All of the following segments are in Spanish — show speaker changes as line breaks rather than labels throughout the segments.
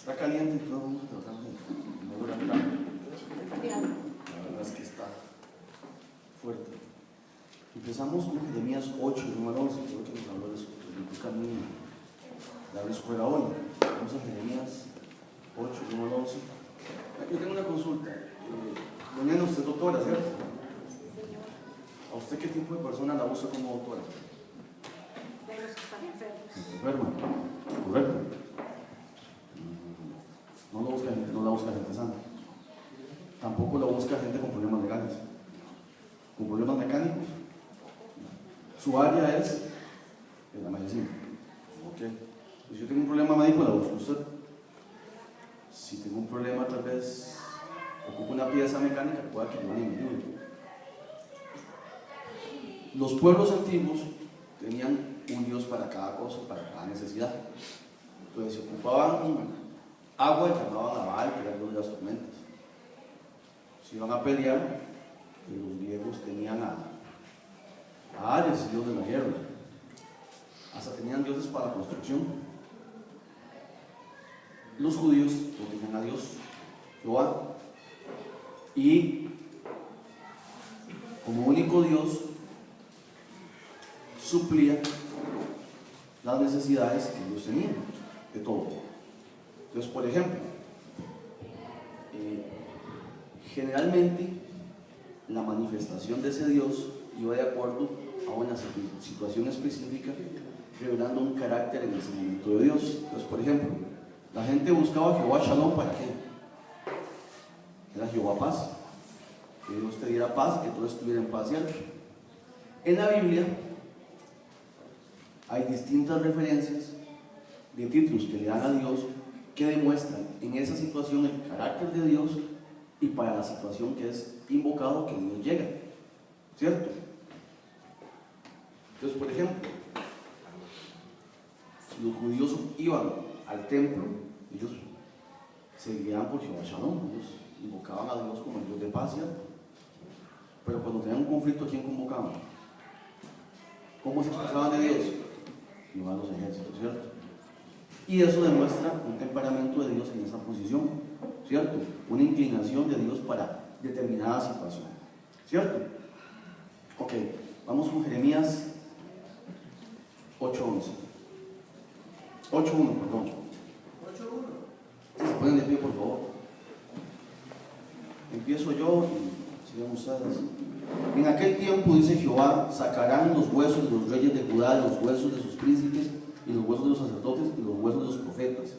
Está caliente y todo, vamos a tratar de no durar tanto. La verdad es que está fuerte. Empezamos con Jeremías 8, número 11, creo que nos habló de eso, que toca a mí dar escuela hoy. Vamos a Jeremías 8, número 11. Yo tengo una consulta. Doña Ana, usted es doctora, ¿cierto? ¿A usted qué tipo de persona la usa como doctora?
De los que están enfermos.
Enferma, correcto. No la busca gente sana. Tampoco la busca gente con problemas legales. Con problemas mecánicos. Su área es la medicina. Ok. Pues yo tengo un problema médico, la busco usted. Si tengo un problema, tal vez ocupo una pieza mecánica, pueda que no me ayude. Los pueblos antiguos tenían un dios para cada cosa, para cada necesidad. Entonces, si ocupaban agua, llamaban a Baal, que era el dios de las tormentas. Si iban a pelear, los griegos tenían a Ares, dios de la guerra. Hasta tenían dioses para la construcción. Los judíos lo tenían a Dios, Jehová. Y como único Dios, suplía las necesidades que ellos tenían, de todo. Entonces, por ejemplo, generalmente la manifestación de ese Dios iba de acuerdo a una situación específica, revelando un carácter en el seguimiento de Dios. Entonces, por ejemplo, la gente buscaba a Jehová Shalom, ¿para qué? Era Jehová paz, que Dios te diera paz, que todo estuviera en paz, ¿cierto? En la Biblia hay distintas referencias de títulos que le dan a Dios que demuestran en esa situación el carácter de Dios y para la situación que es invocado que Dios llega, ¿cierto? Entonces, por ejemplo, si los judíos iban al templo, ellos se guiaban por Jehová Shalom, ellos invocaban a Dios como el Dios de paz, ¿cierto? Pero cuando tenían un conflicto, ¿a quién convocaban? ¿Cómo se expresaban de Dios? Jehová los ejércitos, ¿cierto? Y eso demuestra un temperamento de Dios en esa posición, ¿cierto? Una inclinación de Dios para determinada situación, ¿cierto? Ok, vamos con Jeremías 8:11. 8:1, perdón. 8:1. Si se ponen de pie, por favor. Empiezo yo y sigan ustedes. En aquel tiempo, dice Jehová, sacarán los huesos de los reyes de Judá, los huesos de sus príncipes, y los huesos de los sacerdotes, y los huesos de los profetas,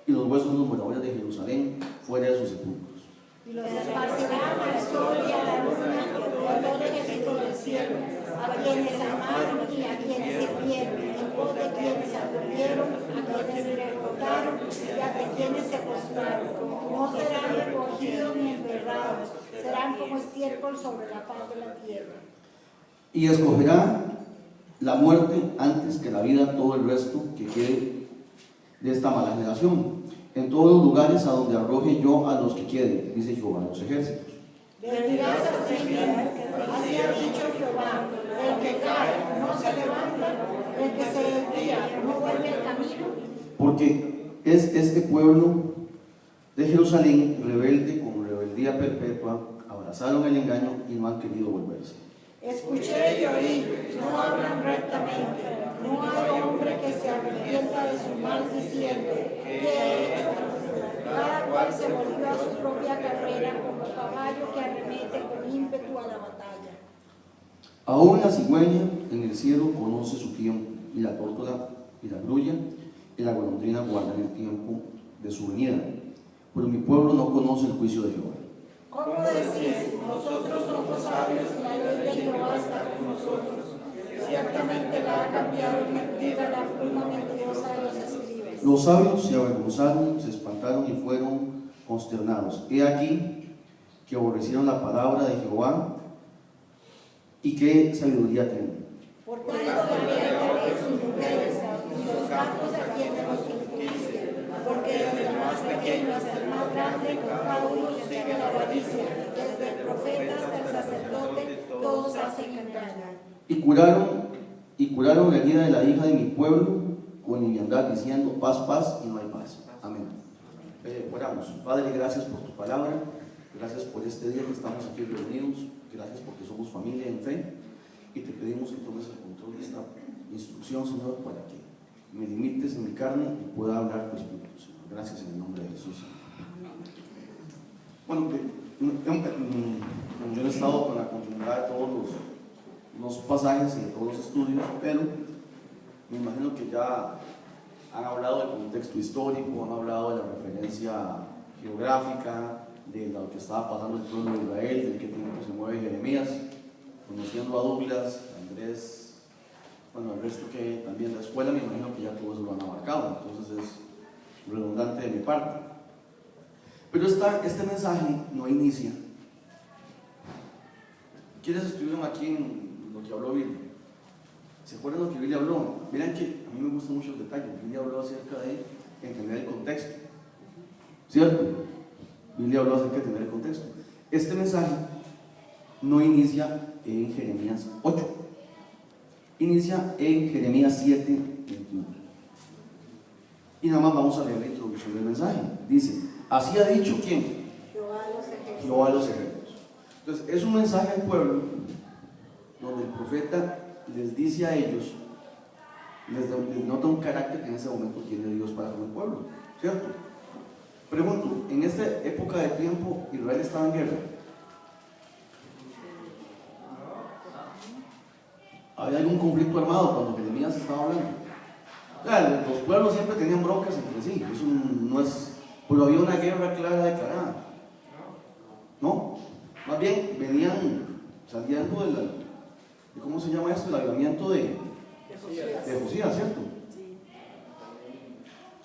y los huesos de los moradores de Jerusalén, fuera de sus sepulcros.
Y los esparcirán al sol y a la luna, y a todo ejército del cielo, a quienes amaron y a quienes sirvieron, en pos de quienes acudieron, a quienes derrotaron y a quienes se postraron. No serán recogidos ni enterrados, serán como estiércol sobre la faz de la tierra.
Y escogerá la muerte antes que la vida todo el resto que quede de esta mala generación, en todos los lugares a donde arroje yo a los que queden, dice Jehová de los ejércitos.
Les dirás así mismo, así ha dicho Jehová, el que cae no se levanta, el que se desvía no vuelve al camino.
Porque es este pueblo de Jerusalén rebelde con rebeldía perpetua, abrazaron el engaño y no han querido volverse.
Escuché y oí, no hablan rectamente, no hay hombre que se arrepienta de su mal diciendo, ¿qué he hecho? Cada cual se volvió a su propia carrera como caballo que arremete con ímpetu a la batalla.
Aún la cigüeña en el cielo conoce su tiempo, y la tórtola y la grulla y la golondrina guardan el tiempo de su venida, pero mi pueblo no conoce el juicio de Jehová.
¿Cómo decís? Nosotros somos sabios y la ley de Jehová está con nosotros. Ciertamente la ha cambiado en mentira la pluma mentirosa de los escribas.
Los sabios se avergonzaron, se espantaron y fueron consternados. He aquí que aborrecieron la palabra de Jehová y qué sabiduría tienen.
Por tanto, también sus mujeres y los gatos a quienes los instruiste, porque desde el más pequeño hasta el más grande, cada uno sigue la avaricia, desde el profeta hasta el sacerdote, todos hacen engaño.
Y curaron la herida de la hija de mi pueblo con liviandad, diciendo paz, paz, y no hay paz. Amén. Oramos. Padre, gracias por tu palabra, gracias por este día que estamos aquí reunidos, gracias porque somos familia en fe, y te pedimos que tomes el control de esta instrucción, Señor, para que me limites en mi carne y pueda hablar tu Espíritu, Señor. Gracias en el nombre de Jesús. Bueno, yo he estado con la continuidad de todos los pasajes y de todos los estudios, pero me imagino que ya han hablado del contexto histórico, han hablado de la referencia geográfica, de lo que estaba pasando en el pueblo de Israel, de qué tiempo se mueve Jeremías, conociendo a Douglas, a Andrés, bueno, el resto que también la escuela, me imagino que ya todo eso lo han abarcado, entonces es redundante de mi parte. Pero este mensaje no inicia. ¿Quiénes estuvieron aquí en lo que habló Billy? ¿Se acuerdan lo que Billy habló? Miren que a mí me gustan mucho los detalles. Billy habló acerca de entender el contexto, ¿cierto? Billy habló acerca de entender el contexto. Este mensaje no inicia en Jeremías 8, inicia en Jeremías 7, 21. Y nada más vamos a leer la introducción del mensaje. Dice: así ha dicho ¿quién? Jehová de los ejércitos. Entonces es un mensaje al pueblo donde el profeta les dice a ellos, les nota un carácter que en ese momento tiene Dios para con el pueblo, ¿cierto? Pregunto, en esta época de tiempo Israel estaba en guerra. ¿Había algún conflicto armado cuando Jeremías estaba hablando? O sea, los pueblos siempre tenían broncas entre sí, eso no es, pero había una guerra clara declarada. No, más bien venían saliendo de ¿cómo se llama esto? El avivamiento de Josías, ¿cierto?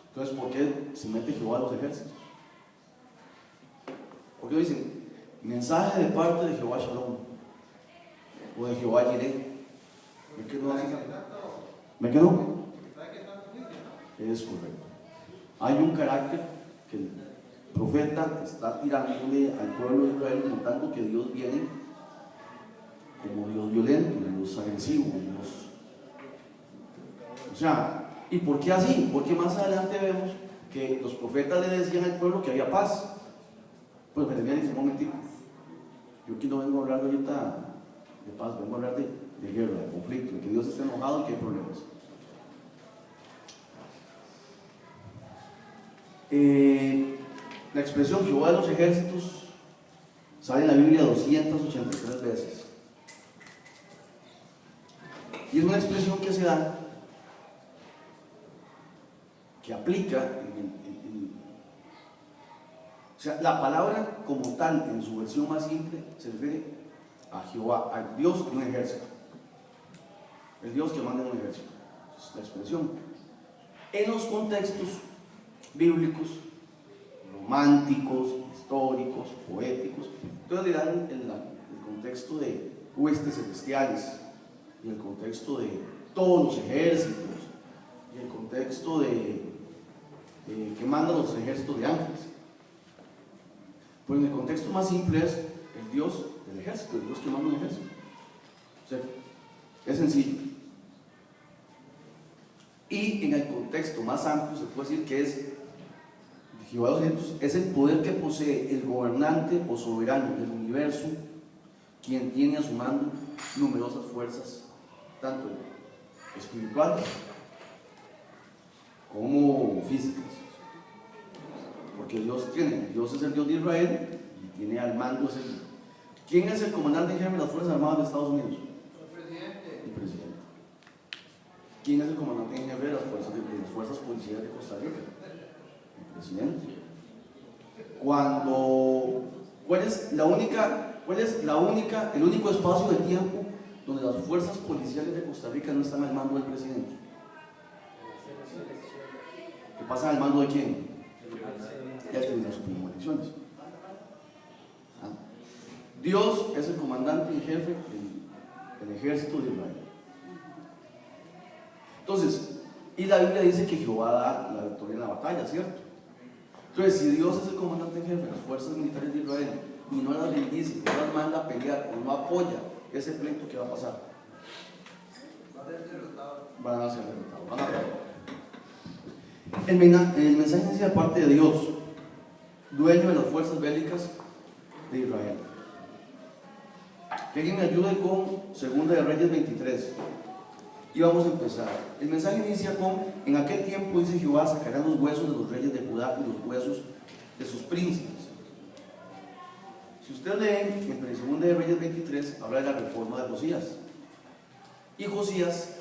Entonces, ¿por qué se mete Jehová a los ejércitos? Porque dicen, mensaje de parte de Jehová Shalom, o de Jehová Jireh. ¿Me quedó así? ¿Me quedó? Es correcto. Hay un carácter que el profeta está tirándole al pueblo de Israel, notando que Dios viene como Dios violento, Dios agresivo, Dios. O sea, ¿y por qué así? Porque más adelante vemos que los profetas le decían al pueblo que había paz. Pues Jeremías dice: un momentito, yo aquí no vengo a hablar ahorita de paz, vengo a hablar de guerra, de conflicto, de que Dios está enojado y que hay problemas. La expresión Jehová de los ejércitos sale en la Biblia 283 veces. Y es una expresión que se da, que aplica o sea, la palabra como tal, en su versión más simple, se refiere a Jehová, a Dios de un ejército. El Dios que manda un ejército. Es la expresión. En los contextos bíblicos, románticos, históricos, poéticos, entonces le dan el contexto de huestes celestiales, y el contexto de todos los ejércitos, y el contexto de que mandan los ejércitos de ángeles. Pues en el contexto más simple es el Dios del ejército, el Dios que manda un ejército. O sea, es sencillo. Y en el contexto más amplio se puede decir que es Jehová de los ejércitos, es el poder que posee el gobernante o soberano del universo, quien tiene a su mando numerosas fuerzas, tanto espirituales como físicas, porque Dios es el Dios de Israel y tiene al mando. ¿Quién es el comandante en jefe de las Fuerzas Armadas de Estados Unidos? El presidente. ¿Quién es el comandante en jefe de las fuerzas policiales de Costa Rica? El presidente. ¿Cuál es el único espacio de tiempo donde las fuerzas policiales de Costa Rica no están al mando del presidente? ¿Qué pasa al mando de quién? Ya tiene las últimas elecciones. Dios es el comandante en jefe del ejército de Israel. Entonces, y la Biblia dice que Jehová da la victoria en la batalla, ¿cierto? Entonces, si Dios es el comandante en jefe de las fuerzas militares de Israel y no las bendice, no las manda a pelear o no apoya ese pleito, ¿qué va a pasar? Van a ser derrotados, van a perder. El mensaje es de parte de Dios. dueño de las fuerzas bélicas de Israel. Que alguien me ayude con Segunda de Reyes 23. Y vamos a empezar. El mensaje inicia con: en aquel tiempo, dice Jehová, sacarán los huesos de los reyes de Judá y los huesos de sus príncipes. Si usted lee en Segunda de Reyes 23, habla de la reforma de Josías. Y Josías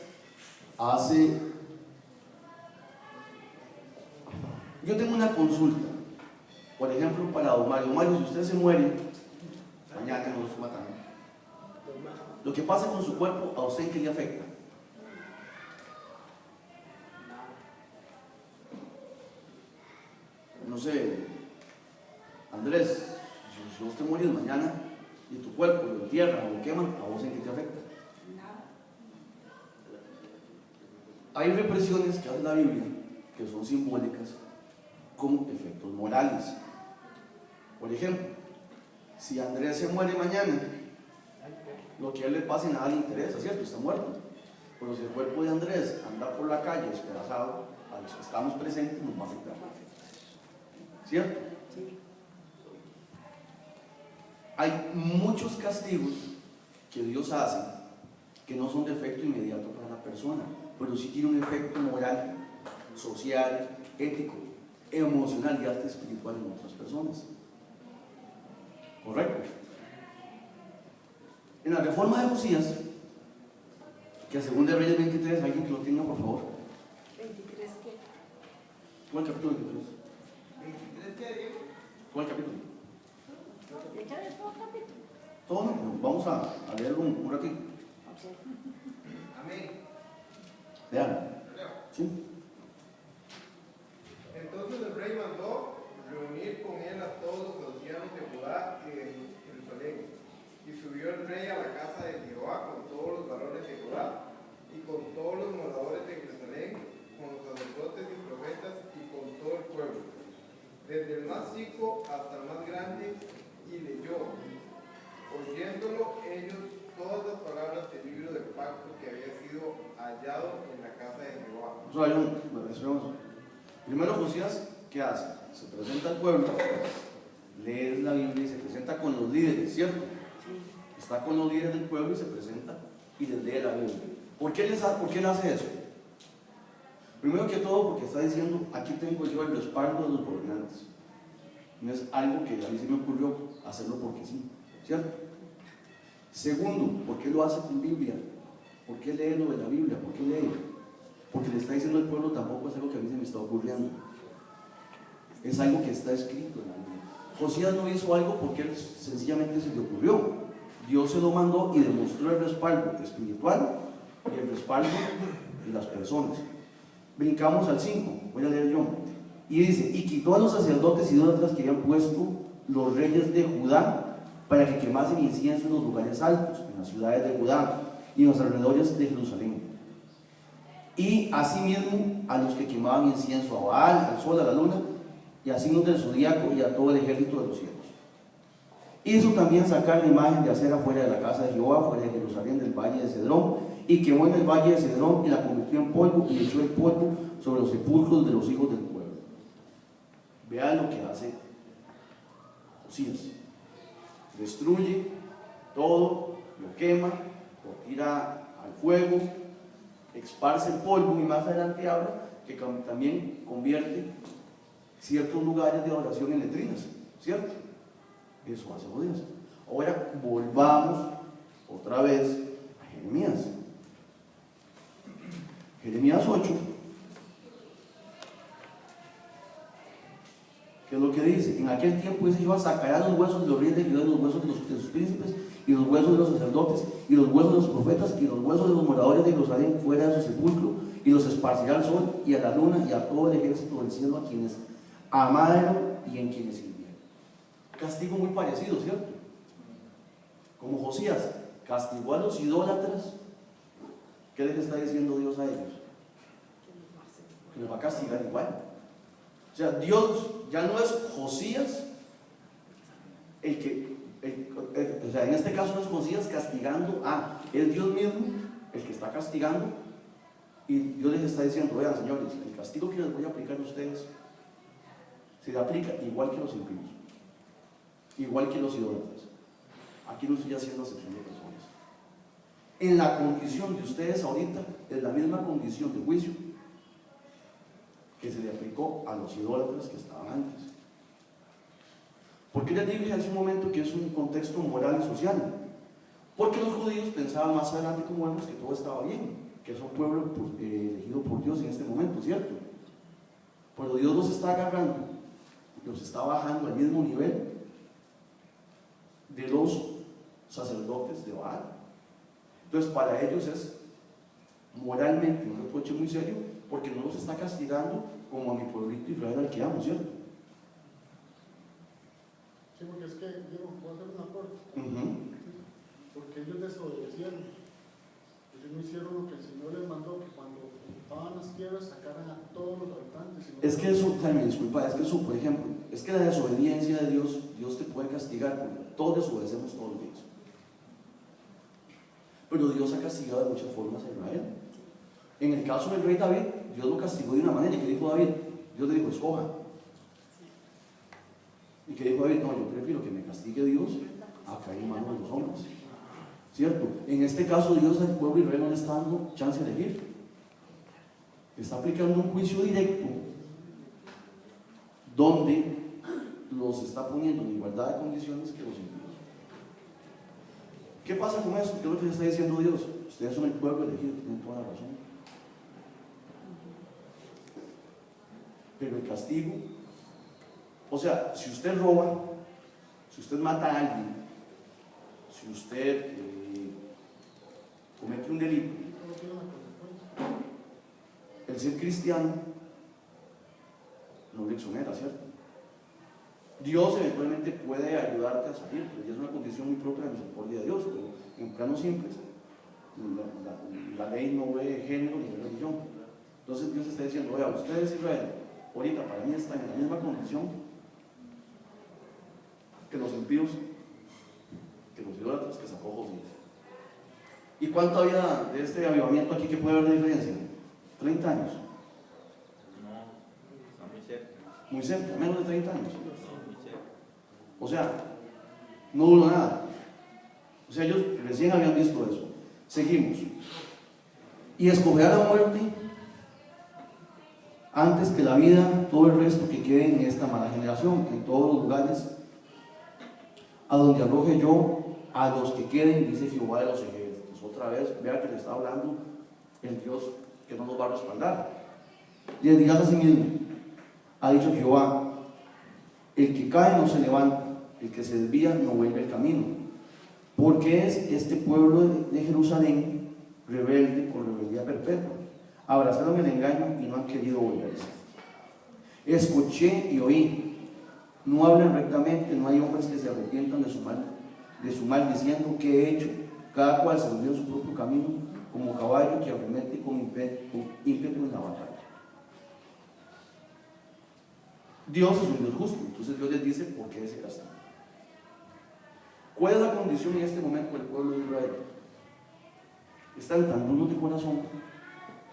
hace... Yo tengo una consulta, por ejemplo, para don Mario. Don Mario, si usted se muere, mañana nos matan. Lo que pasa con su cuerpo, ¿a usted qué le afecta? No sé, Andrés, si vos te morís mañana y tu cuerpo lo entierran o lo queman, ¿a vos en qué te afecta? Hay represiones que hace la Biblia que son simbólicas con efectos morales. Por ejemplo, si Andrés se muere mañana, lo que a él le pase nada le interesa, ¿cierto? Está muerto. Pero si el cuerpo de Andrés anda por la calle despedazado, a los que estamos presentes nos va a afectar. ¿Cierto? Sí. Hay muchos castigos que Dios hace que no son de efecto inmediato para la persona, pero sí tienen un efecto moral, social, ético, emocional y hasta espiritual en otras personas. ¿Correcto? En la reforma de Josías, que a Segunda de Reyes 23, alguien que lo tenga, por favor.
23 ¿qué?
¿Cuál capítulo 23? ¿Cuál capítulo? Todo, no, vamos a leerlo un ratito.
Amén.
Vean. Sí.
Entonces el rey mandó reunir con él a todos los ancianos de Judá y de Jerusalén. Y subió el rey a la casa de Jehová con todos los varones de Judá y con todos los moradores de Jerusalén, con los sacerdotes y profetas y con todo el pueblo, desde el más chico hasta el más grande, y leyó, oyéndolo ellos, todas las palabras del libro del pacto que había sido hallado en la casa de Jehová.
Primero Josías, ¿qué hace? Se presenta al pueblo, lee la Biblia y se presenta con los líderes, ¿cierto? Está con los líderes del pueblo y se presenta y les lee la Biblia. ¿Por qué él hace eso? Primero que todo, porque está diciendo: aquí tengo yo el respaldo de los gobernantes. No es algo que a mí se me ocurrió hacerlo porque sí, ¿cierto? Segundo, ¿por qué lo hace con Biblia? ¿Por qué lee lo de la Biblia? ¿Por qué lee? Porque le está diciendo al pueblo: tampoco es algo que a mí se me está ocurriendo. Es algo que está escrito en la Biblia. Josías no hizo algo porque él sencillamente se le ocurrió. Dios se lo mandó y demostró el respaldo espiritual y el respaldo de las personas. Brincamos al 5, voy a leer yo. Y dice: y quitó a los sacerdotes idólatras que habían puesto los reyes de Judá para que quemasen incienso en los lugares altos, en las ciudades de Judá y en los alrededores de Jerusalén. Y asimismo a los que quemaban incienso a Baal, al sol, a la luna, y a signos del zodíaco y a todo el ejército de los cielos. Hizo también sacar la imagen de acera fuera de la casa de Jehová, fuera de Jerusalén, del valle de Cedrón, y quemó en el valle de Cedrón y la convirtió en polvo y echó el polvo sobre los sepulcros de los hijos del pueblo. Vean lo que hace Josías. Destruye todo, lo quema, lo tira al fuego, esparce el polvo, y más adelante habla que también convierte ciertos lugares de oración en letrinas, ¿cierto? Eso hace Josías. Ahora volvamos otra vez a Jeremías. Jeremías 8, ¿qué es lo que dice? En aquel tiempo, dice Jehová, sacará los huesos de los reyes de Judá, los huesos de sus príncipes, y los huesos de los sacerdotes, y los huesos de los profetas, y los huesos de los moradores de Jerusalén fuera de su sepulcro, y los esparcirá al sol, y a la luna, y a todo el ejército del cielo, a quienes amaron y en quienes sirvieron. Castigo muy parecido, ¿cierto? Como Josías castigó a los idólatras, ¿qué les está diciendo Dios a ellos? Que los va a castigar igual. O sea, Dios ya no es Josías o sea, en este caso no es Josías castigando es Dios mismo el que está castigando, y Dios les está diciendo: vean, señores, el castigo que les voy a aplicar a ustedes se le aplica igual que los impíos, igual que los idólatras. Aquí no estoy haciendo acepción de personas. En la condición de ustedes ahorita es la misma condición de juicio que se le aplicó a los idólatras que estaban antes. ¿Por qué les dije hace un momento que es un contexto moral y social? Porque los judíos pensaban más adelante, como vemos, que todo estaba bien, que es un pueblo elegido por Dios en este momento, ¿cierto? Pero Dios los está agarrando, los está bajando al mismo nivel de los sacerdotes de Baal. Entonces para ellos es moralmente un reproche muy serio, porque no los está castigando como a mi pueblito Israel al que amo, ¿cierto?
Sí, porque es que, digo, voy a hacer un aporte. Porque ellos desobedecieron. Ellos no hicieron lo que el Señor les mandó, que cuando ocupaban las tierras sacaran a todos los habitantes.
Es que eso, Jaime, disculpa, es que eso, por ejemplo, es que la desobediencia de Dios, Dios te puede castigar, porque todos desobedecemos todos los días. Pero Dios ha castigado de muchas formas a Israel. En el caso del rey David, Dios lo castigó de una manera. ¿Y qué dijo David? Dios le dijo, escoja. ¿Y qué dijo David? No, yo prefiero que me castigue Dios a caer en manos de los hombres, ¿cierto? En este caso Dios al pueblo de Israel no le está dando chance de elegir, está aplicando un juicio directo donde los está poniendo en igualdad de condiciones que los impíos. ¿Qué pasa con eso? ¿Qué es lo que le está diciendo Dios? Ustedes son el pueblo elegido, tienen toda la razón, pero el castigo, o sea, si usted roba, si usted mata a alguien, si usted comete un delito, el ser cristiano no le exonera, ¿cierto? Dios eventualmente puede ayudarte a salir, pero ya es una condición muy propia de la misericordia de Dios, pero en planos simples la ley no ve género ni ve religión. Entonces Dios está diciendo, vea, ustedes Israel, ahorita para mí están en la misma condición que los impíos, que los idólatras que sacó Josías. ¿Y cuánto había de este avivamiento aquí que puede haber de diferencia? 30 años.
No, está muy cerca.
Muy cerca, menos de 30 años. O sea, no duró nada. O sea, ellos recién habían visto eso. Seguimos. Y escogerá la muerte antes que la vida, todo el resto que quede en esta mala generación, en todos los lugares a donde arroje yo a los que queden, dice Jehová de los ejércitos. Otra vez, vea que le está hablando el Dios que no nos va a respaldar. Y les dirás a sí mismo, ha dicho Jehová, el que cae no se levanta, el que se desvía no vuelve el camino, porque es este pueblo de Jerusalén rebelde con rebeldía perpetua. Abrazaron el engaño y no han querido volverse. Escuché y oí, no hablan rectamente, no hay hombres que se arrepientan de su mal diciendo, ¿qué he hecho? Cada cual se volvió en su propio camino, como caballo que arremete con ímpetu en la batalla. Dios es un Dios justo, entonces Dios les dice, ¿por qué ese castigo? ¿Cuál es la condición en este momento del pueblo de Israel? Están tan duros de corazón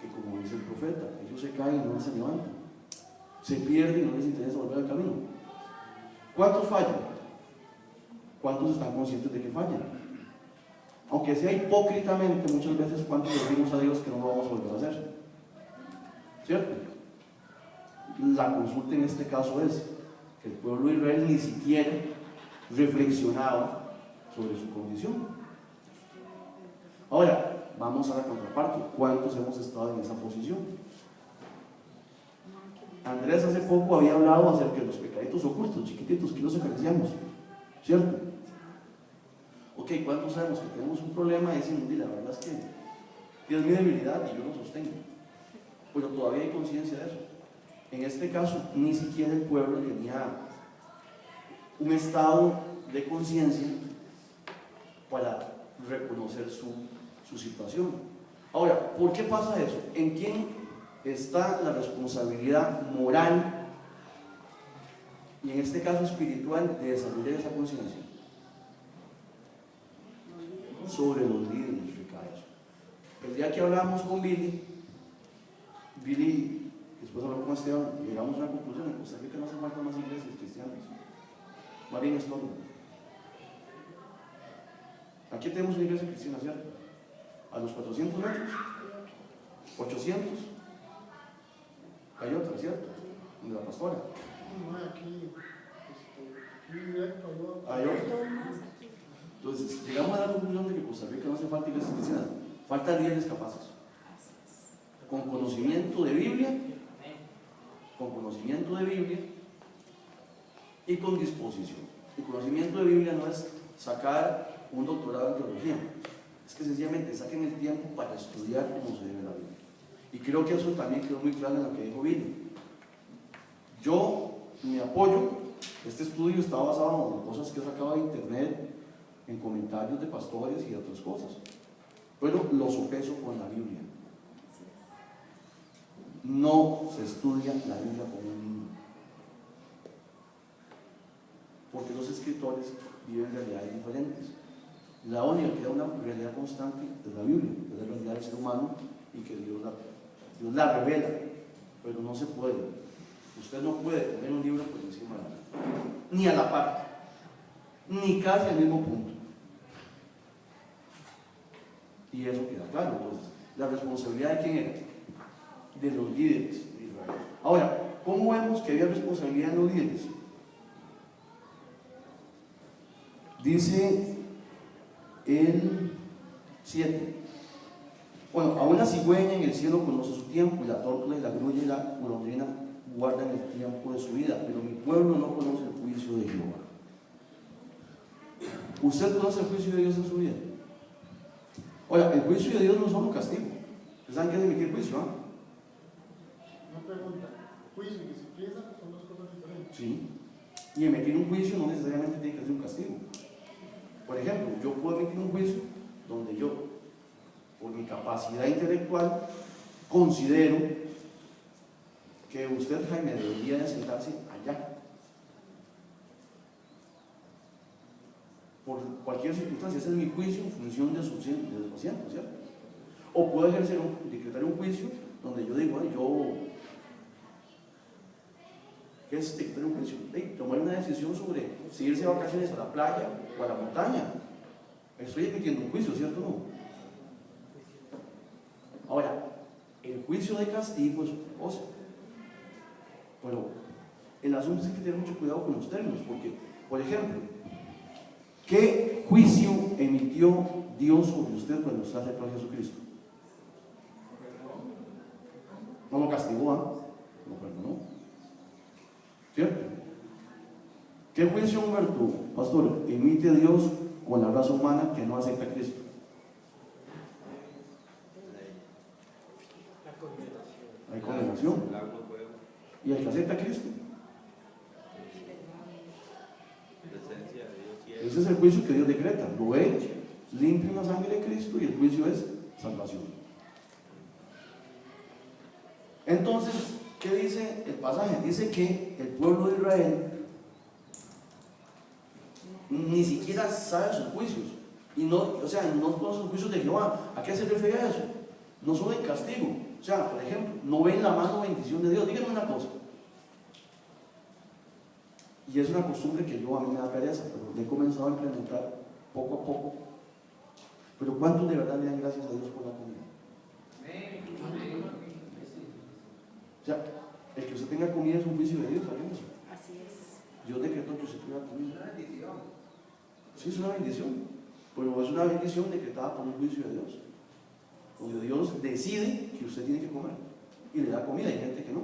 que, como dice el profeta, ellos se caen y no se levantan, se pierden y no les interesa volver al camino. ¿Cuántos fallan? ¿Cuántos están conscientes de que fallan? Aunque sea hipócritamente, muchas veces, ¿cuántos decimos a Dios que no lo vamos a volver a hacer? ¿Cierto? La consulta en este caso es que el pueblo de Israel ni siquiera reflexionaba sobre su condición. Ahora, vamos a la contraparte. ¿Cuántos hemos estado en esa posición? Andrés hace poco había hablado acerca de los pecaditos ocultos, chiquititos, que los acariciamos, ¿cierto? Ok, ¿cuántos sabemos que tenemos un problema? Y decimos, la verdad es que es mi debilidad y yo lo sostengo, pero todavía hay conciencia de eso. En este caso, ni siquiera el pueblo tenía un estado de conciencia para reconocer su situación. Ahora, ¿por qué pasa eso? ¿En quién está la responsabilidad moral y en este caso espiritual de desarrollar esa conciencia? Sobre los líderes recae eso. El día que hablamos con Billy, después después habló con Esteban, llegamos a una conclusión: en Costa Rica no hace falta más iglesias cristianas, más bien es todo. Aquí tenemos una iglesia cristiana, ¿cierto? A los 400 metros, 800, hay otra, ¿cierto? De la pastora.
No, aquí directo,
Hay otra. Entonces, llegamos a la conclusión de que Costa Rica no hace falta iglesias cristianas, faltan líderes capaces, con conocimiento de Biblia, y con disposición. El conocimiento de Biblia no es sacar un doctorado en teología, es que sencillamente saquen el tiempo para estudiar cómo se debe la Biblia. Y creo que eso también quedó muy claro en lo que dijo Billy. Yo, mi apoyo, este estudio está basado en cosas que he sacado de internet, en comentarios de pastores y de otras cosas, pero lo sopeso con la Biblia. No se estudia la Biblia como un libro, porque los escritores viven realidades diferentes. La única que da una realidad constante es la Biblia, es la realidad del ser humano, y que Dios la revela, pero no se puede. Usted no puede poner un libro por encima de la Biblia, ni a la par, ni casi al mismo punto. Y eso queda claro. Entonces, la responsabilidad de quién era? De los líderes de Israel. Ahora, ¿cómo vemos que había responsabilidad en los líderes? Dice el 7. Bueno, a una cigüeña en el cielo conoce su tiempo, y la tórtola y la grulla y la golondrina guardan el tiempo de su vida, pero mi pueblo no conoce el juicio de Jehová. ¿Usted conoce el juicio de Dios en su vida? Ahora, el juicio de Dios no es solo castigo. ¿Ustedes saben qué es emitir juicio?
Una pregunta: juicio y disciplina son dos cosas diferentes.
Sí. Y emitir un juicio no necesariamente tiene que ser un castigo. Por ejemplo, yo puedo emitir un juicio donde yo, por mi capacidad intelectual, considero que usted, Jaime, debería de sentarse allá. Por cualquier circunstancia, ese es mi juicio en función de su asiento, ¿cierto? O puedo decretar un juicio donde yo digo: ¿qué es decretar un juicio? Tomar una decisión sobre si irse de vacaciones a la playa o a la montaña. Estoy emitiendo un juicio, ¿cierto o no? Ahora, el juicio de castigo es otra cosa. Pero el asunto es que hay que tener mucho cuidado con los términos, porque, por ejemplo, ¿qué juicio emitió Dios sobre usted cuando usted aceptó a Jesucristo? No lo castigó, lo perdonó, ¿cierto? ¿Qué juicio, Humberto, pastor, emite Dios con la raza humana que no acepta a Cristo? Hay condenación. ¿Y el que acepta a Cristo? Ese es el juicio que Dios decreta. Lo ve, limpia la sangre de Cristo, y el juicio es salvación. Entonces, ¿qué dice el pasaje? Dice que el pueblo de Israel ni siquiera sabe sus juicios, y no conoce los juicios de Jehová. ¿A qué se refiere a eso? No solo en castigo. O sea, por ejemplo, no ven la mano bendición de Dios. Díganme una cosa, y es una costumbre que a mí me da pereza, pero le he comenzado a implementar poco a poco. Pero ¿cuántos de verdad le dan gracias a Dios por la comida? O sea, el que usted tenga comida es un juicio de Dios, ¿sabemos?
Así es.
Dios decretó que usted tuviera comida. Sí, es una bendición, pero es una bendición decretada por un juicio de Dios, donde Dios decide que usted tiene que comer y le da comida. Hay gente que no.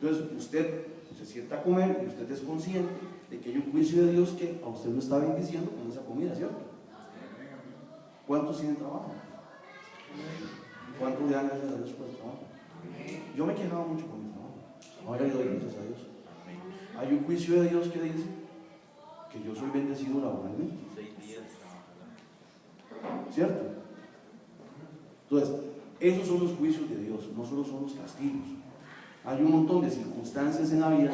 Entonces, usted se sienta a comer y usted es consciente de que hay un juicio de Dios que a usted lo está bendiciendo con esa comida, ¿cierto? ¿Cuántos tienen trabajo? ¿Cuántos le dan gracias a Dios por el trabajo? Yo me quejaba mucho con mi trabajo, ahora le doy gracias a Dios. Hay un juicio de Dios que dice que yo soy bendecido laboralmente,
6 días.
¿cierto? Entonces, esos son los juicios de Dios, no solo son los castigos. Hay un montón de circunstancias en la vida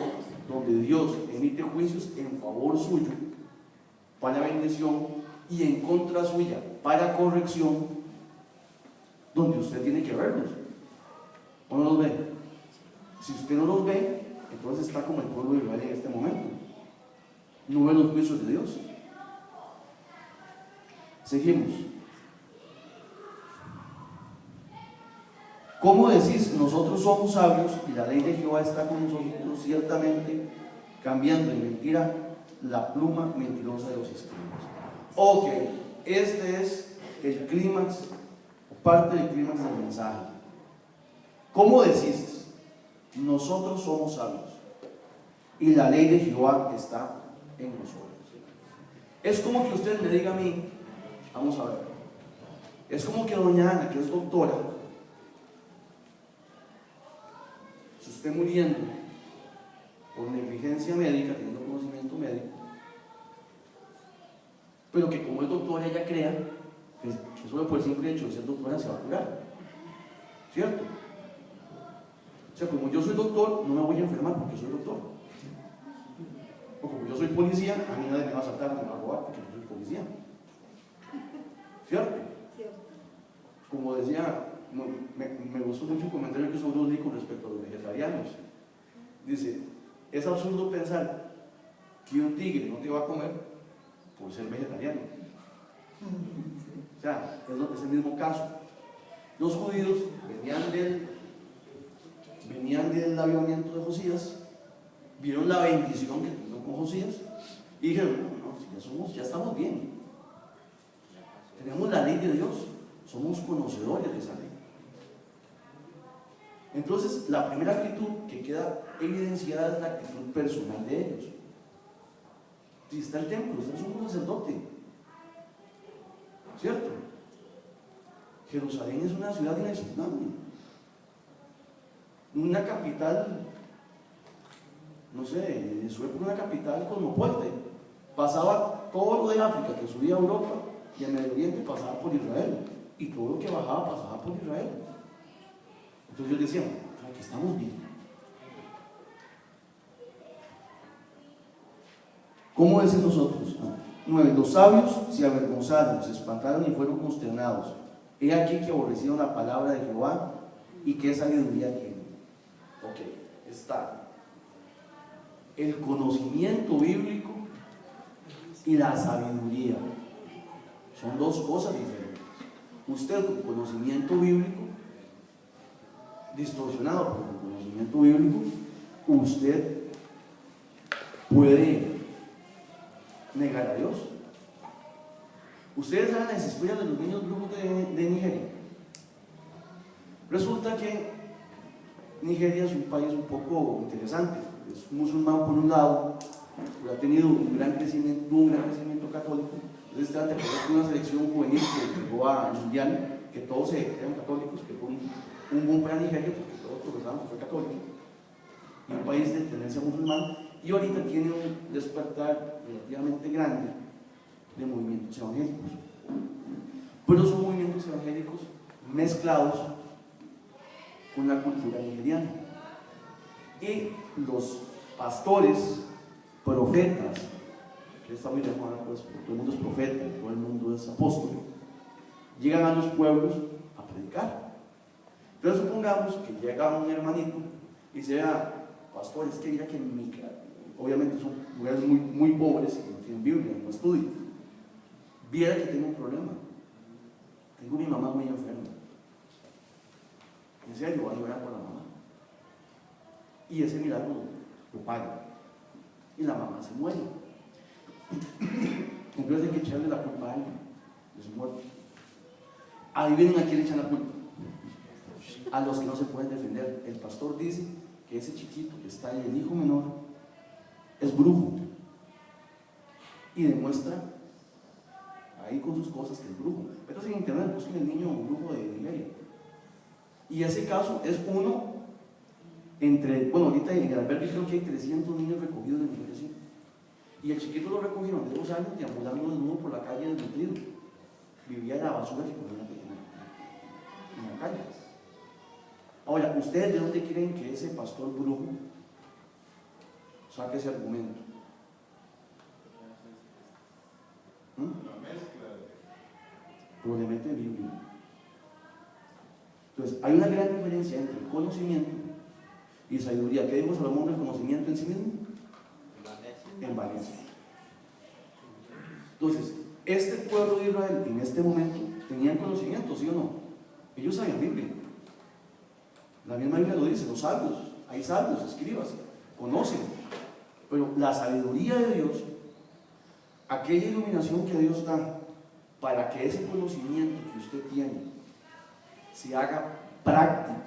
donde Dios emite juicios en favor suyo para bendición y en contra suya para corrección, donde usted tiene que verlos. ¿O no los ve? Si usted no los ve, entonces está como el pueblo de Israel en este momento. No ve los juicios de Dios. Seguimos. ¿Cómo decís, nosotros somos sabios y la ley de Jehová está con nosotros? Ciertamente, cambiando en mentira la pluma mentirosa de los escribas. Ok, este es el clímax, parte del clímax del mensaje. ¿Cómo decís, nosotros somos sabios y la ley de Jehová está en nosotros? Es como que usted me diga a mí, vamos a ver, es como que doña Ana, que es doctora, se esté muriendo por negligencia médica, teniendo conocimiento médico, pero que como es doctora ella crea que solo por el simple hecho de ser doctora se va a curar, ¿cierto? O sea, como yo soy doctor, no me voy a enfermar porque soy doctor. O como yo soy policía, a mí nadie me va a saltar ni me va a robar porque yo soy policía, ¿cierto? Como decía, me gustó mucho un comentario que hizo Bruce Lee con respecto a los vegetarianos. Dice, es absurdo pensar que un tigre no te va a comer por ser vegetariano. O sea, es el mismo caso. Los judíos venían del avivamiento de Josías, vieron la bendición que tuvieron con Josías y dijeron, no, ya estamos bien. Tenemos la ley de Dios, somos conocedores de esa ley. Entonces, la primera actitud que queda evidenciada es la actitud personal de ellos. Si está el templo, ustedes son un sacerdote, ¿cierto? Jerusalén es una ciudad inexpugnable, una capital, no sé, en su época una capital cosmopolita. Pasaba todo lo de África que subía a Europa y el Medio Oriente pasaba por Israel, y todo lo que bajaba pasaba por Israel. Entonces ellos decían, aquí estamos bien. ¿Cómo decimos nosotros? 9. Los sabios se avergonzaron, se espantaron y fueron consternados. He aquí que aborrecieron la palabra de Jehová y qué sabiduría tienen. Ok, está el conocimiento bíblico y la sabiduría. Son dos cosas diferentes. Usted con conocimiento bíblico, distorsionado por el conocimiento bíblico, usted puede negar a Dios. Ustedes saben las historias de los niños brujos de Nigeria. Resulta que Nigeria es un país un poco interesante. Es musulmán por un lado, pero ha tenido un gran crecimiento católico. Entonces te acuerdas de una selección juvenil que llegó al mundial, que todos eran católicos, que fue un boom para Nigeria porque todos profesaban que fue católico, y un país de tendencia musulmán, y ahorita tiene un despertar relativamente grande de movimientos evangélicos, pero son movimientos evangélicos mezclados con la cultura nigeriana. Y los pastores, profetas, que está muy de moda, pues todo el mundo es profeta, todo el mundo es apóstol, llegan a los pueblos a predicar. Pero supongamos que llega un hermanito y dice, pastor, es que mira que en mi casa, obviamente son lugares muy pobres que no tienen Biblia, no estudian. Viera que tengo un problema. Tengo mi mamá muy enferma. En serio, voy a llorar por la mamá. Y ese milagro lo paga. Y la mamá se muere. Entonces hay que echarle la culpa a alguien de su muerte. Ahí vienen a quién echan la culpa. A los que no se pueden defender. El pastor dice que ese chiquito que está ahí, el hijo menor, es brujo. Y demuestra ahí con sus cosas que es brujo. Entonces en internet busquen el niño brujo de Nigeria. Y ese caso es uno entre, bueno, ahorita en el albergue creo que hay 300 niños recogidos en Nigeria. ¿Sí? Y el chiquito lo recogieron de 2 años deambulando desnudo por la calle desnutrido. Vivía en la basura que ponía en la calle. Ahora, ¿ustedes de dónde creen que ese pastor brujo saque ese argumento? Probablemente Biblia. Entonces, hay una gran diferencia entre conocimiento y sabiduría. ¿Qué dijo Salomón del conocimiento en sí mismo? Envanece. Entonces, este pueblo de Israel en este momento tenían conocimiento, ¿sí o no? Ellos sabían Biblia. La misma Biblia lo dice, los sabios, hay sabios, escribas, conocen. Pero la sabiduría de Dios, aquella iluminación que Dios da para que ese conocimiento que usted tiene se haga práctico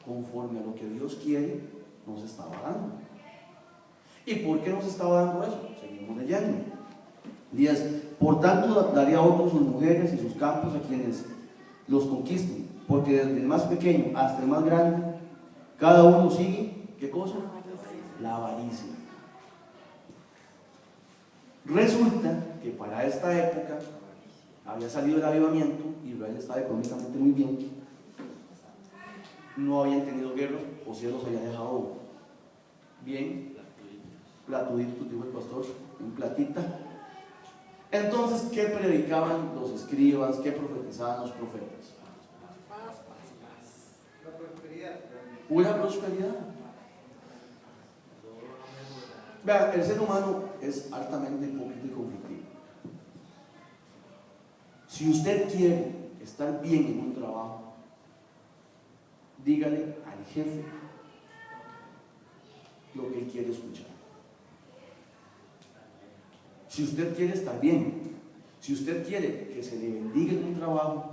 conforme a lo que Dios quiere, nos estaba dando. ¿Y por qué nos estaba dando eso? Seguimos leyendo. 10. Por tanto daré a otros sus mujeres y sus campos a quienes los conquisten, porque desde el más pequeño hasta el más grande, cada uno sigue, ¿qué cosa? La avaricia. Resulta que para esta época había salido el avivamiento, Israel estaba económicamente muy bien, no habían tenido guerra, o si los había dejado bien, platuditos, dijo el pastor, en platita. Entonces, ¿qué predicaban los escribas? ¿Qué profetizaban los profetas?
La prosperidad.
Pura prosperidad. Vean, el ser humano es altamente hipócrita y conflictivo. Si usted quiere estar bien en un trabajo, dígale al jefe lo que él quiere escuchar. Si usted quiere estar bien, si usted quiere que se le bendiga en un trabajo,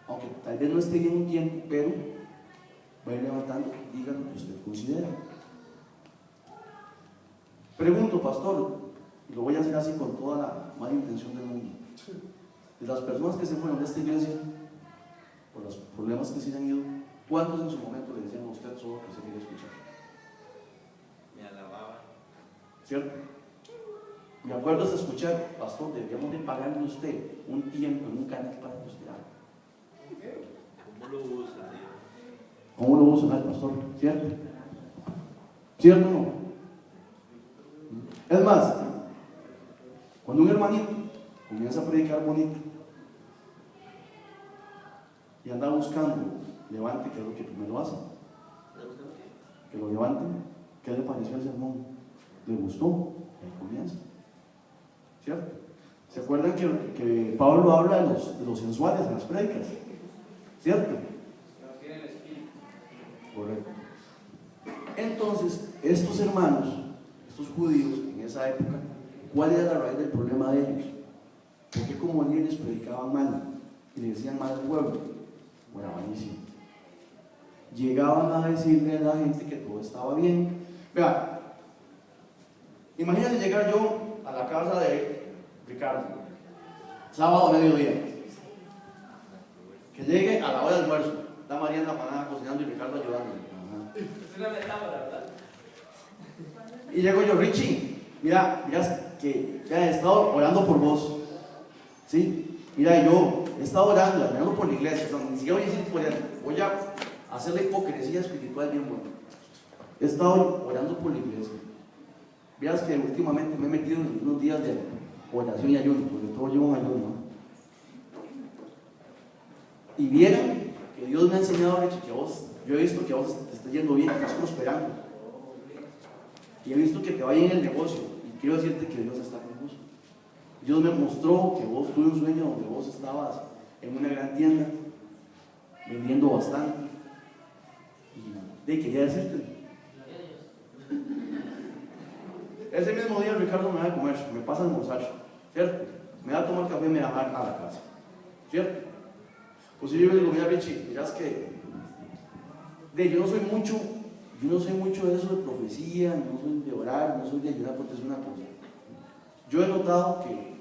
aunque tal vez no esté bien un tiempo, pero va a ir levantando, diga lo que usted considera. Pregunto, pastor, y lo voy a hacer así con toda la mala intención del mundo. De las personas que se fueron de esta iglesia, por los problemas que se han ido, ¿cuántos en su momento le decían a usted solo que se quiere escuchar?
Me alababan.
¿Cierto? Me acuerdo de escuchar, pastor, deberíamos de pagarle a usted un tiempo en un canal para que usted haga.
¿Cómo lo usa Dios?
¿Cómo lo usa el pastor? ¿Cierto? ¿Cierto o no? Es más, cuando un hermanito comienza a predicar bonito y anda buscando levante, que es lo que primero hace, que lo levanten, ¿qué le pareció el sermón? ¿Le gustó? Ahí comienza, ¿cierto? ¿Se acuerdan que Pablo habla de los sensuales en las prédicas? ¿Cierto? Correcto. Entonces, estos hermanos, estos judíos en esa época, ¿cuál era la raíz del problema de ellos? Porque como líderes predicaban mal y le decían mal al pueblo, bueno, buenísimo. Llegaban a decirle a la gente que todo estaba bien. Vean, imagínense llegar yo a la casa de Ricardo, sábado a mediodía, que llegue a la hora del almuerzo, está María en la panada cocinando y Ricardo ayudando.
Es una metáfora, ¿verdad?
Y llego yo, Richie, mira que he estado orando por vos, ¿sí? Mira, yo he estado orando por la iglesia, no, ni siquiera voy a decir por él, voy a hacer la hipocresía espiritual bien buena. He estado orando por la iglesia. Veas que últimamente me he metido en unos días de oración y ayuno, porque todo lleva un ayuno, ¿no? Y vieran que Dios me ha enseñado, Richie, que vos, yo he visto que a vos te está yendo bien, que estás prosperando. Y he visto que te va bien en el negocio. Y quiero decirte que Dios está con vos. Dios me mostró que vos tuve un sueño donde vos estabas en una gran tienda, vendiendo bastante. Y quería decirte. Ese mismo día Ricardo me va a comer, me pasa a almorzar, ¿cierto? Me va a tomar café y me va a dejar a la casa, ¿cierto? Pues yo le digo, mira Richie, mirás que yo no soy mucho de eso de profecía, no soy de orar, no soy de ayudar porque es una cosa. Yo he notado que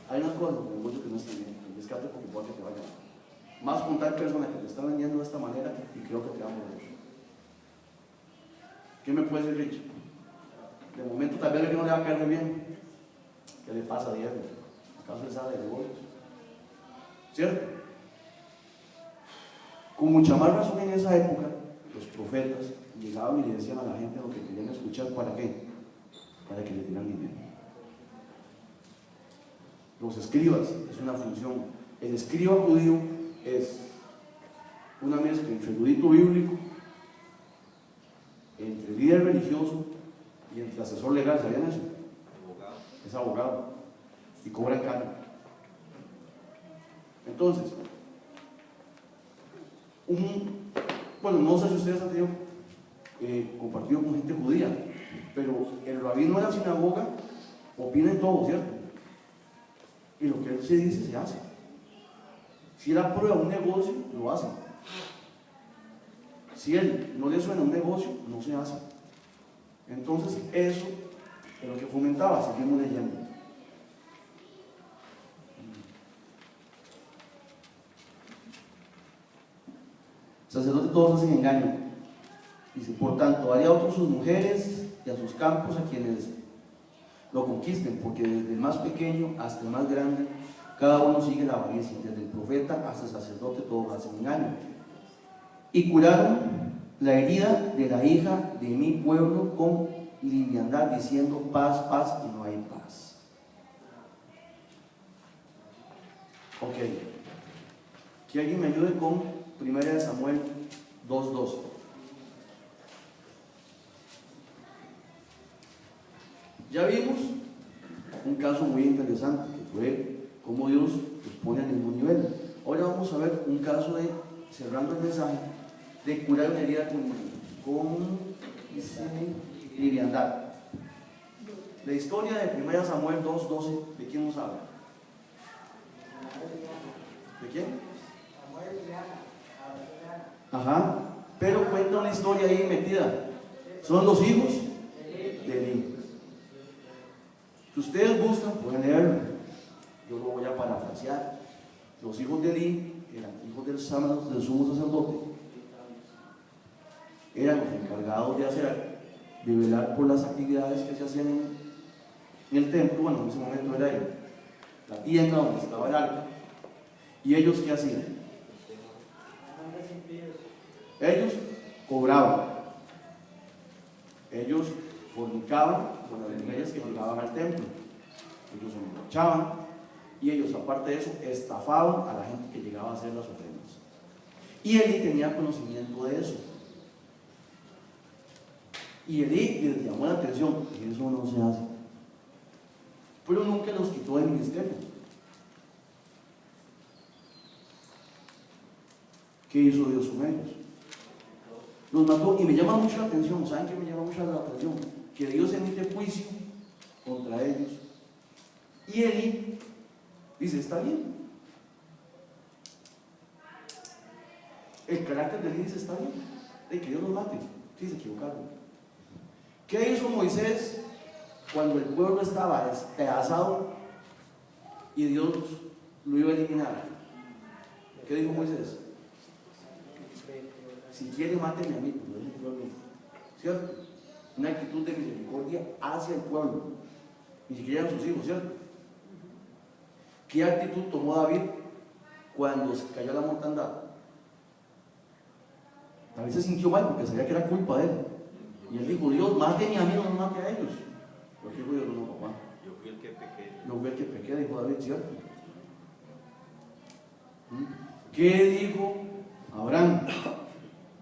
hay unas cosas en el negocio que no están bien, el descarte porque puede que te vaya más con tal persona que te está vendiendo de esta manera y creo que te va a morir. ¿Qué me puede decir Richie? De momento tal vez que no le va a caer muy bien. ¿Qué le pasa a Diego? ¿Acaso él sabe de negocios? ¿Cierto? Con mucha más razón en esa época, los profetas llegaban y le decían a la gente lo que querían escuchar. ¿Para qué? Para que le dieran dinero. Los escribas es una función. El escriba judío es una mezcla entre erudito bíblico, entre líder religioso y entre asesor legal. ¿Sabían eso?
Abogado.
Es abogado y cobra caro. Entonces, bueno, no sé si ustedes han tenido compartido con gente judía, pero el rabino de la sinagoga opina en todo, ¿cierto? Y lo que él se dice, se hace. Si él aprueba un negocio, lo hace. Si él no le suena un negocio, no se hace. Entonces, eso es lo que fomentaba. Seguimos leyendo. Sacerdotes todos hacen engaño. Dice, por tanto, haré a otros sus mujeres y a sus campos a quienes lo conquisten, porque desde el más pequeño hasta el más grande, cada uno sigue la avaricia, desde el profeta hasta el sacerdote, todos hacen engaño. Y curaron la herida de la hija de mi pueblo con liviandad, diciendo paz, paz, y no hay paz. Ok, que alguien me ayude con 1 Samuel 2:12. Ya vimos un caso muy interesante, que fue cómo Dios los pone al mismo nivel. Ahora vamos a ver un caso de, cerrando el mensaje, de curar una herida con liviandad. La historia de 1 Samuel 2:12, ¿de quién nos habla? ¿De quién? Ajá, pero cuenta una historia ahí metida. Son los hijos de Elí. Si ustedes gustan, pueden leerlo. Yo lo voy a parafrasear. Los hijos de Elí eran hijos del sumo sacerdote. Eran los encargados de velar por las actividades que se hacían en el templo. Bueno, en ese momento era la tienda donde estaba el arca. ¿Y ellos qué hacían? Ellos cobraban. Ellos fornicaban con las mujeres que llegaban al templo. Ellos se emborrachaban y ellos, aparte de eso, estafaban a la gente que llegaba a hacer las ofrendas. Y Elí tenía conocimiento de eso. Y Elí les llamó la atención, que eso no se hace. Pero nunca los quitó del ministerio. ¿Qué hizo Dios con ellos? Los mató. Y me llama mucho la atención, ¿saben qué me llama mucho la atención? Que Dios emite juicio contra ellos. Y Elí dice, está bien. El carácter de Elí dice, está bien. De que Dios los mate. Sí, se equivocaron. ¿Qué hizo Moisés cuando el pueblo estaba despedazado y Dios lo iba a eliminar? ¿Qué dijo Moisés? Si quiere, máteme a mí, pero no es el pueblo. ¿Cierto? Una actitud de misericordia hacia el pueblo, ni siquiera eran sus hijos, ¿cierto? ¿Qué actitud tomó David cuando se cayó la mortandad? David se sintió mal porque sabía que era culpa de él. Y él dijo, Dios, máteme a mí, no nos mate a ellos. Porque dijo Dios, no, papá.
Yo fui el que pequé.
Yo fui el que pequé, dijo David, ¿cierto? ¿Qué dijo Abraham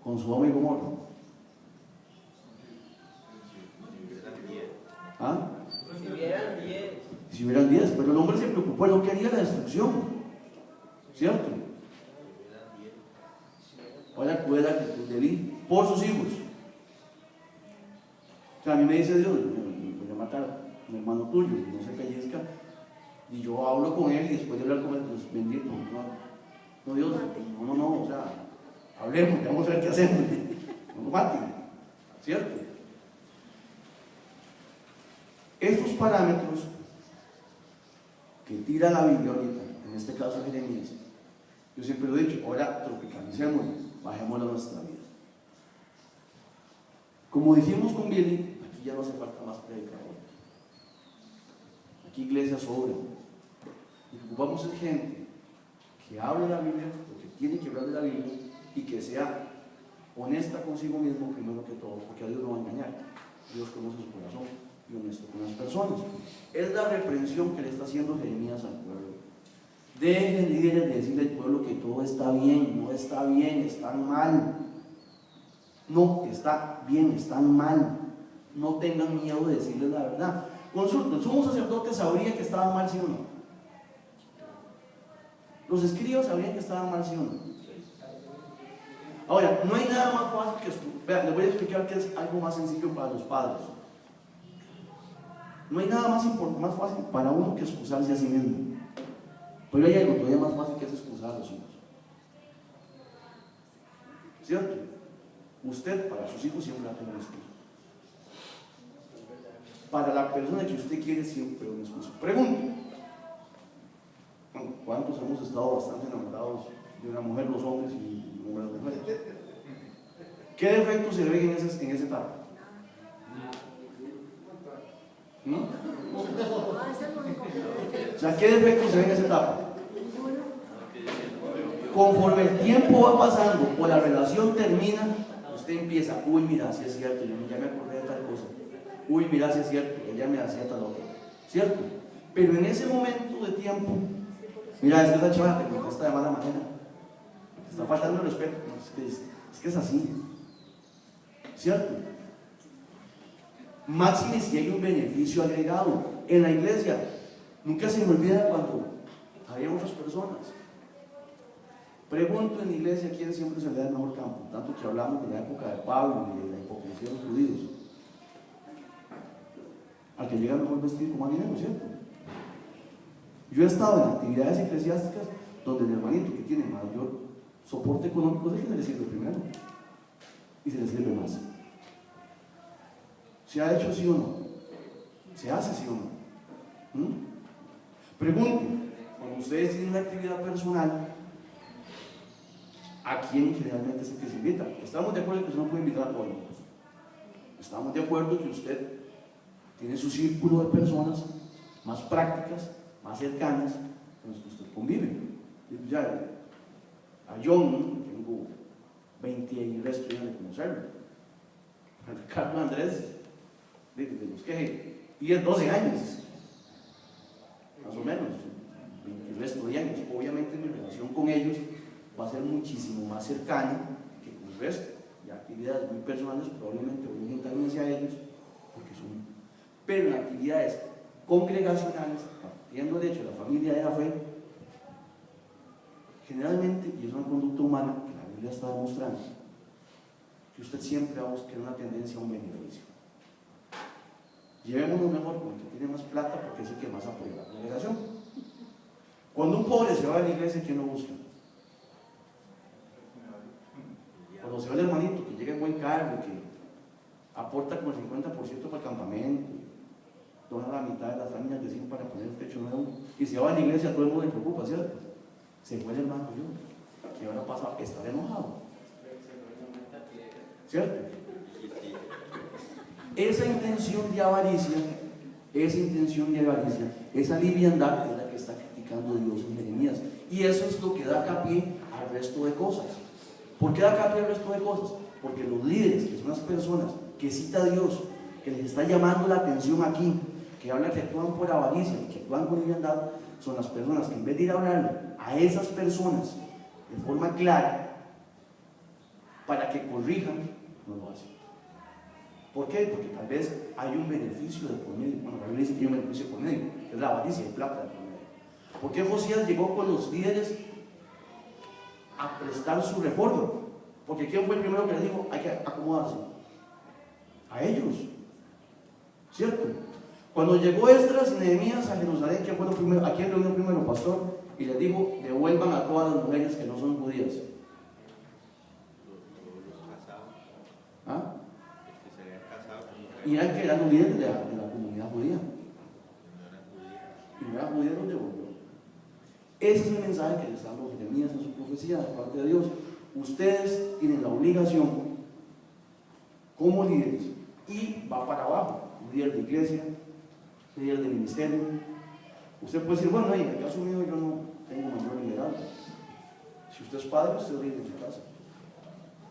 con su Sodoma y Gomorra? ¿Ah?
Si hubieran 10.
Si hubieran 10, pero el hombre se preocupó, él no quería la destrucción, ¿cierto? Ahora cuida la actitud de Elí por sus hijos. O sea, a mí me dice Dios, voy a matar a un hermano tuyo, no se pellizca, y yo hablo con él y después de hablar con él, pues bendito, no Dios, no, o sea, hablemos, vamos a ver qué hacemos, no lo maten, ¿cierto? Estos parámetros que tira la Biblia ahorita, en este caso Jeremías, yo siempre lo he dicho, ahora tropicalicémoslo, bajémoslo a nuestra vida. Como dijimos con Billy, aquí ya no hace falta más predicadores. Aquí iglesias sobran. Lo que ocupamos es gente que hable la Biblia, lo que tiene que hablar de la Biblia, y que sea honesta consigo mismo primero que todo, porque a Dios no va a engañar. Dios conoce su corazón y honesto con las personas. Es la reprensión que le está haciendo Jeremías al pueblo. Dejen líderes de decirle al pueblo que todo está bien. No está bien, están mal. No, está bien, están mal. No tengan miedo de decirles la verdad. Consulten, ¿el sumo sacerdote sabría que estaban mal, sí o no? Los escribas sabrían que estaban mal, sí o no. Ahora, no hay nada más fácil que escuchar. Les voy a explicar que es algo más sencillo para los padres. No hay nada más fácil para uno que excusarse a sí mismo. Pero hay algo todavía más fácil que es excusar a los hijos. ¿Cierto? Usted para sus hijos siempre va a tener una excusa. Para la persona que usted quiere siempre una excusa. Pregunto. Bueno, ¿cuántos hemos estado bastante enamorados de una mujer, los hombres y las mujeres? ¿Qué defectos se ven en esa etapa? ¿No? O sea, ¿qué defectos se ven en esa etapa? Conforme el tiempo va pasando o la relación termina, usted empieza, uy, mira, si es cierto, yo ya me acordé de tal cosa. Uy, mira, si es cierto, ella me hacía tal otra. ¿Cierto? Pero en ese momento de tiempo, mira, es que esa chava te contesta de mala manera. Te está faltando el respeto. Es que es así. ¿Cierto? Máxime si hay un beneficio agregado. En la iglesia, nunca se me olvida cuando había otras personas. Pregunto en la iglesia quién siempre se le da el mejor campo, tanto que hablamos de la época de Pablo y de la hipocresía de los judíos. Al que llega mejor vestido como dinero, ¿cierto? Yo he estado en actividades eclesiásticas donde el hermanito que tiene mayor soporte económico es el que se le sirve primero y se le sirve más. ¿Se ha hecho sí o no? ¿Se hace sí o no? Pregunto, cuando ustedes tienen una actividad personal, ¿a quién generalmente es el que se invita? Estamos de acuerdo que usted no puede invitar a todo el mundo. Estamos de acuerdo que usted tiene su círculo de personas más prácticas, más cercanas, con las que usted convive. Ya, a John, tengo 20 y el resto ya de conocerlo. A Carlos Andrés, de los que 10, 12 años, más o menos, el resto de años. Obviamente mi relación con ellos va a ser muchísimo más cercana que con el resto. Y actividades muy personales probablemente voy a orientarme hacia ellos, porque son, pero en actividades congregacionales, partiendo del hecho de la familia de la fe, generalmente, y es una conducta humana que la Biblia está demostrando, que usted siempre va a buscar una tendencia a un beneficio. Llevémonos mejor con el que tiene más plata porque es el que más apoya la congregación. Cuando un pobre se va a la iglesia, ¿quién lo busca? Cuando se va el hermanito que llega en buen cargo, que aporta como el 50% para el campamento, dona la mitad de las láminas de zinc para poner el techo nuevo, y se va a la iglesia, todo el mundo le preocupa, ¿cierto? Se fue el hermano yo, ¿qué ahora pasa? Estar enojado, ¿cierto? Esa intención de avaricia, esa liviandad es la que está criticando Dios en Jeremías, y eso es lo que da capié al resto de cosas. ¿Por qué da capié al resto de cosas? Porque los líderes, que son las personas que cita a Dios, que les está llamando la atención aquí, que hablan que actúan por avaricia y que actúan con liviandad, son las personas que en vez de ir a hablar a esas personas de forma clara para que corrijan, no lo hacen. ¿Por qué? Porque tal vez hay un beneficio de por medio. Bueno, la Biblia dice que hay un beneficio de por medio, que es la avaricia y plata de por medio. ¿Por qué Josías llegó con los líderes a prestar su reforma? Porque ¿quién fue el primero que les dijo? Hay que acomodarse. A ellos, ¿cierto? Cuando llegó Esdras y Nehemías a Jerusalén, ¿quién fue lo primero? ¿A quién reunió primero, pastor? Y les dijo, devuelvan a todas las mujeres que no son judías.
Los casados.
¿Ah?
Los que se habían casado con mujeres.
Y eran que eran los líderes de la comunidad judía.
No eran judías.
Y no eran judíos, los devolvió. Ese es el mensaje que les está dando Jeremías en su profecía de parte de Dios. Ustedes tienen la obligación como líderes, y va para abajo, líder de iglesia, líder de ministerio. Usted puede decir, bueno, en el caso mío yo no tengo mayor liderazgo. Si usted es padre, usted es líder en su casa,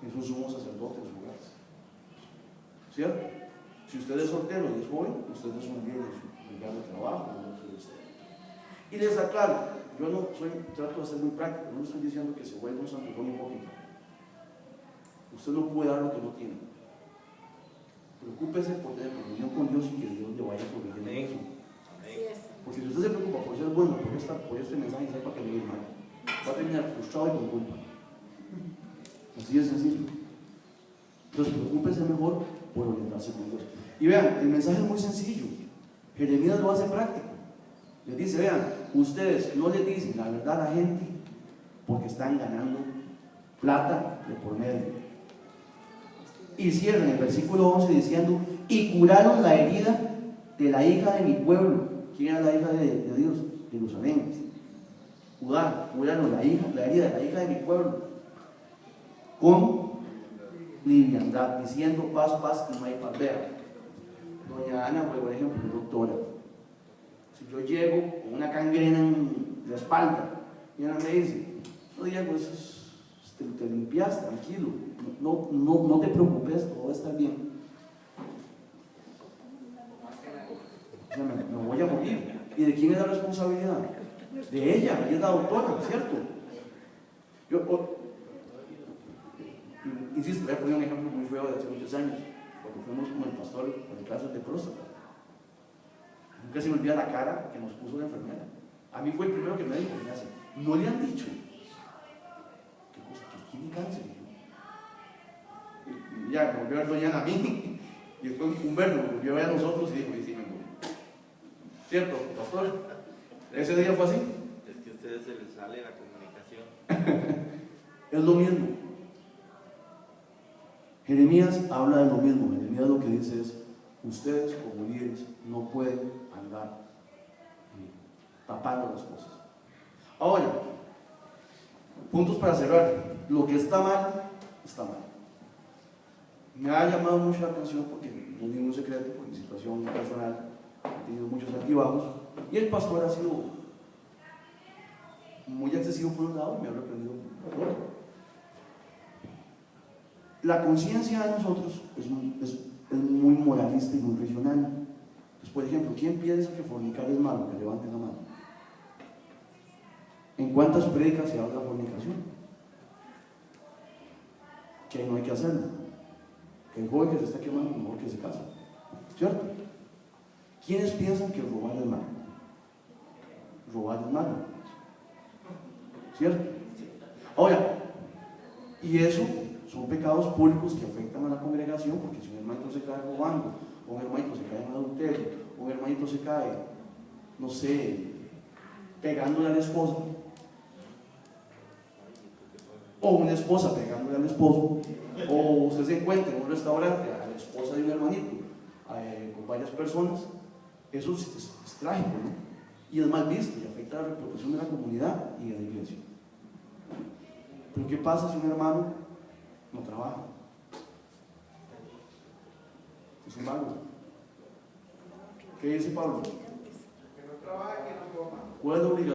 es un sumo sacerdote en su hogar, ¿cierto? Si usted es soltero y es joven, usted es un líder en su lugar de trabajo. Y les aclaro, yo no soy, trato de ser muy práctico, no estoy diciendo que se vuelva un santurrón hipócrita. Usted no puede dar lo que no tiene. Preocúpese por tener comunión con Dios y que Dios le vaya corrigiendo eso.
Así es.
Porque si usted se preocupa por ser bueno, por este mensaje, sepa que le va mal. Va a terminar frustrado y con culpa. Así de sencillo. Entonces, preocúpese mejor por orientarse con Dios. Y vean, el mensaje es muy sencillo. Jeremías lo hace práctico. Les dice, vean, ustedes no le dicen la verdad a la gente porque están ganando plata de por medio. Y cierran el versículo 11 diciendo, y curaron la herida de la hija de mi pueblo. ¿Quién era la hija de Dios? Jerusalén. Judá. Curaron la herida de la hija de mi pueblo con liviandad, diciendo paz, paz y no hay paz. Vean, doña Ana fue, por ejemplo, doctora. Si yo llego con una gangrena en la espalda y Ana me dice, no, Diego, eso es, te limpias, tranquilo, no te preocupes, todo va a estar bien. O sea, me voy a morir. ¿Y de quién es la responsabilidad? De ella es la doctora, ¿cierto? Insisto, voy a poner un ejemplo muy feo de hace muchos años, cuando fuimos con el pastor con cáncer de próstata. Nunca se me olvida la cara que nos puso la enfermera. A mí fue el primero que me dijo, me hace, no le han dicho qué cosa, que tiene cáncer. Y ya me volvió a ver doña Ana a mí, y después Humberto me volvió a ver a nosotros y dijo, y sí me murió. ¿Cierto, pastor? ¿Ese día fue así?
Es que a ustedes se les sale la comunicación.
Es lo mismo. Jeremías habla de lo mismo. Jeremías lo que dice es, ustedes como líderes no pueden andar tapando las cosas. Ahora, puntos para cerrar. Lo que está mal, está mal. Me ha llamado mucho la atención porque no es ningún secreto, por mi situación personal, he tenido muchos altibajos y el pastor ha sido muy excesivo por un lado y me ha reprendido por otro. La conciencia de nosotros es muy moralista y muy regional. Entonces, por ejemplo, ¿quién piensa que fornicar es malo? Que levante la mano. ¿En cuántas prédicas se habla de fornicación? Que no hay que hacerlo. Que el joven que se está quemando mejor que se casa. ¿Cierto? ¿Quiénes piensan que robar es malo? Robar es malo. ¿Cierto? Ahora, y eso son pecados públicos que afectan a la congregación, porque si un hermanito se cae robando, o un hermanito se cae en adulterio, o un hermanito se cae, no sé, pegándole a la esposa, o una esposa pegándole al esposo, o usted se encuentra en un restaurante a la esposa de un hermanito con varias personas, eso es trágico, ¿no? Y es mal visto y afecta a la reputación de la comunidad y de la iglesia. Pero ¿qué pasa si un hermano no trabaja? Es un vago. ¿Qué dice Pablo?
Que no trabaja, que no coma.
¿Cuál es la obligación?